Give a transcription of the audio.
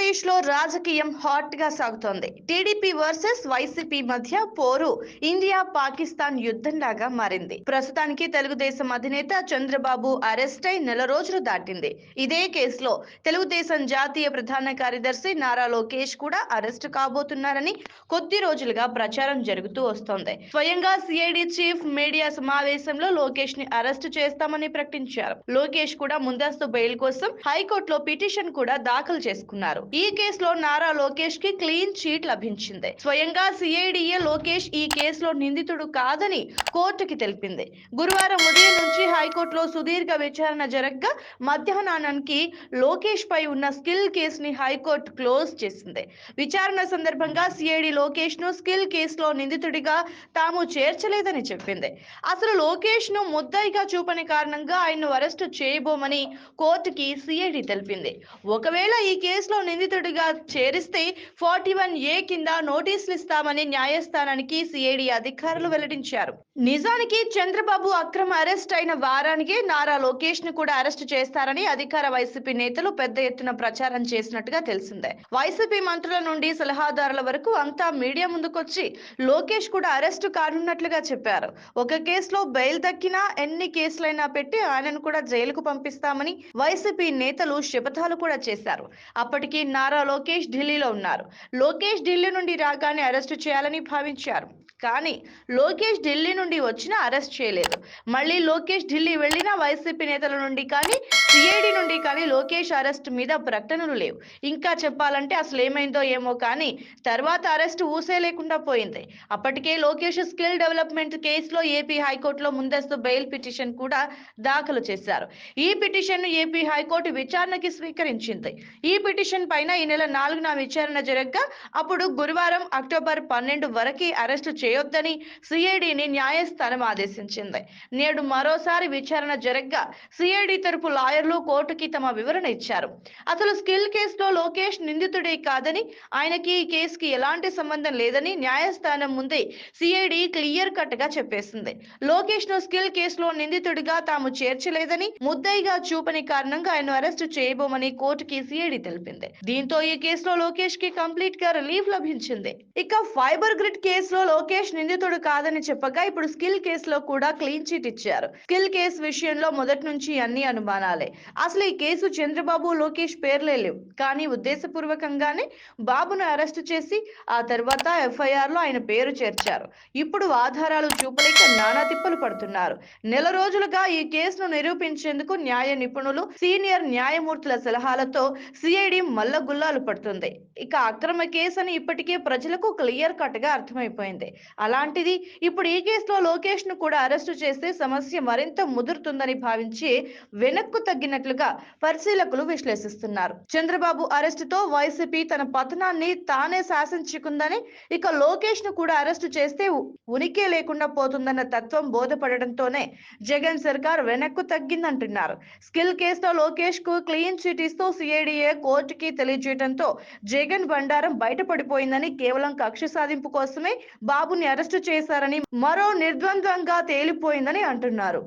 ఆంధ్రప్రదేశ్ లో రాజకీయం హాట్ గా సాగుతోంది. టీడీపీ వర్సెస్ వైసీపీ మధ్య పోరు ఇండియా పాకిస్తాన్ యుద్ధంలాగా మారింది. ప్రస్తుతానికి తెలుగుదేశం అధినేత చంద్రబాబు అరెస్ట్ అయి నెల రోజులు దాటింది. ఇదే కేసులో తెలుగుదేశం జాతీయ ప్రధాన కార్యదర్శి నారా లోకేష్ కూడా అరెస్ట్ కాబోతున్నారని కొద్ది రోజులుగా ప్రచారం జరుగుతూ వస్తోంది. స్వయంగా సిఐడి చీఫ్ మీడియా సమావేశంలో లోకేష్ ని అరెస్ట్ చేస్తామని ప్రకటించారు. లోకేష్ కూడా ముందస్తు బెయిల్ కోసం హైకోర్టులో పిటిషన్ కూడా దాఖలు చేసుకున్నారు. ఈ కేసులో నారా లోకేష్ కి క్లీన్ చీట్ లభించింది. స్వయంగా సిఐడిఏ లోకేష్ ఈ కేసులో నిందితుడు కాదని కోర్టుకి తెలిపింది. గురువారం ఉదయం నుంచి హైకోర్టులో సుదీర్ఘ విచారణ జరగగా మధ్యాహ్నానికి లోకేష్ పై ఉన్న స్కిల్ కేసుని హైకోర్టు క్లోజ్ చేసింది. విచారణ సందర్భంగా సిఐడి లోకేష్ ను స్కిల్ కేసులో నిందితుడిగా తాము చేర్చలేదని చెప్పింది. అసలు లోకేష్ ను ముద్దాయిగా చూపని కారణంగా ఆయన్ను అరెస్టు చేయబోమని కోర్టుకి సిఐడి తెలిపింది. ఒకవేళ ఈ కేసులో నిందితుడిగా చేరిస్తే 41A కింద నోటీసులు ఇస్తామని న్యాయస్థానానికి సిఐడి అధికారులు వెల్లడించారు. నిజానికి చంద్రబాబు అక్రమ అరెస్ట్ అయిన వారానికే నారా లోకేష్ ను కూడా అరెస్టు చేస్తారని అధికార వైసీపీ నేతలు పెద్ద ఎత్తున ప్రచారం చేసినట్టుగా తెలిసిందే. వైసీపీ మంత్రుల నుండి సలహాదారుల వరకు అంతా మీడియా ముందుకొచ్చి లోకేష్ కూడా అరెస్టు కానున్నట్లుగా చెప్పారు. ఒక కేసులో బెయిల్ దక్కినా ఎన్ని కేసులైనా పెట్టి ఆయనను కూడా జైలుకు పంపిస్తామని వైసీపీ నేతలు శపథాలు కూడా చేశారు. అప్పటికి నారా లోకేష్ ఢిల్లీలో ఉన్నారు. లోకేష్ ఢిల్లీ నుండి రాగానే అరెస్టు చేయాలని భావించారు. కానీ లోకేష్ ఢిల్లీ నుండి వచ్చినా అరెస్ట్ చేయలేదు. మళ్ళీ లోకేష్ ఢిల్లీ వెళ్లిన వైసీపీ నేతల నుండి కానీ సిఐడి నుండి కానీ లోకేష్ అరెస్ట్ మీద ప్రకటనలు లేవు. ఇంకా చెప్పాలంటే అసలు ఏమైందో ఏమో కానీ తర్వాత అరెస్ట్ ఊసే లేకుండా పోయింది. అప్పటికే లోకేష్ స్కిల్ డెవలప్మెంట్ కేసులో ఏపీ హైకోర్టులో ముందస్తు బెయిల్ పిటిషన్ కూడా దాఖలు చేశారు. ఈ పిటిషన్ ను ఏపీ హైకోర్టు విచారణకి స్వీకరించింది. ఈ పిటిషన్ పైన ఈ నెల 4న విచారణ జరగగా అప్పుడు గురువారం అక్టోబర్ 12 వరకు అరెస్టు చేయొద్దని సిఐడిని న్యాయస్థానం ఆదేశించింది. నేడు మరోసారి విచారణ జరగగా సిఐడి తరపు లాయర్లు కోర్టుకి తమ వివరణ ఇచ్చారు. అసలు స్కిల్ కేసులో లోకేష్ నిందితుడే కాదని, ఆయనకి ఈ కేసుకి ఎలాంటి సంబంధం లేదని న్యాయస్థానం ముందే సిఐడి క్లియర్ కట్ గా చెప్పేసింది. లోకేష్ ను స్కిల్ కేసులో నిందితుడిగా తాము చేర్చలేదని, ముద్దాయిగా చూపని కారణంగా ఆయన అరెస్టు చేయబోమని కోర్టుకి సిఐడి తెలిపింది. దీంతో ఈ కేసులో లోకేష్ కి కంప్లీట్ గా రిలీఫ్ లభించింది. ఇక ఫైబర్ గ్రిడ్ కేసులో లోకేష్ నిందితుడు కాదని చెప్పగా ఇప్పుడు స్కిల్ కేసులో కూడా క్లీన్ చీట్ ఇచ్చారు. స్కిల్ కేసు విషయంలో మొదటి నుంచి అన్ని అనుమానాలే. అసలు ఈ కేసు చంద్రబాబు లోకేష్ పేర్లే లేవు. కానీ ఉద్దేశపూర్వకంగానే బాబును అరెస్టు చేసి ఆ తర్వాత ఎఫ్ఐఆర్ లో ఆయన పేరు చేర్చారు. ఇప్పుడు ఆధారాలు చూపలేక నానా తిప్పలు పడుతున్నారు. నెల రోజులుగా ఈ కేసును నిరూపించేందుకు న్యాయ నిపుణులు, సీనియర్ న్యాయమూర్తుల సలహాలతో సిఐడి మల్లగుల్లాలు పడుతుంది. ఇక అక్రమ కేసు అని ఇప్పటికే ప్రజలకు క్లియర్ కట్ గా అర్థమైపోయింది. అలాంటిది ఇప్పుడు ఈ కేసులో లోకేష్ ను కూడా అరెస్టు చేస్తే సమస్య మరింత ముదురుతుందని భావించి వెనక్కు తగ్గినట్లుగా పరిశీలకులు విశ్లేషిస్తున్నారు. చంద్రబాబు అరెస్టుతో వైసీపీ తన పతనాన్ని తానే శాసించుకుందని, ఇక లోకేష్ ను కూడా అరెస్టు చేస్తే ఉనికే లేకుండా పోతుందన్న తత్వం బోధపడడంతోనే జగన్ సర్కార్ వెనక్కు తగ్గిందంటున్నారు. స్కిల్ కేసులో లోకేష్ కు క్లీన్ చిట్ ఇస్తూ సిఐడిఏ కోర్టుకి తెలియజేయడంతో జగన్ బండారం బయటపడిపోయిందని, కేవలం కక్ష సాధింపు కోసమే బాబుని అరెస్టు చేశారని, మరో నిర్ద్వంద్వంగా తేలిపోయిందని అంటున్నారు.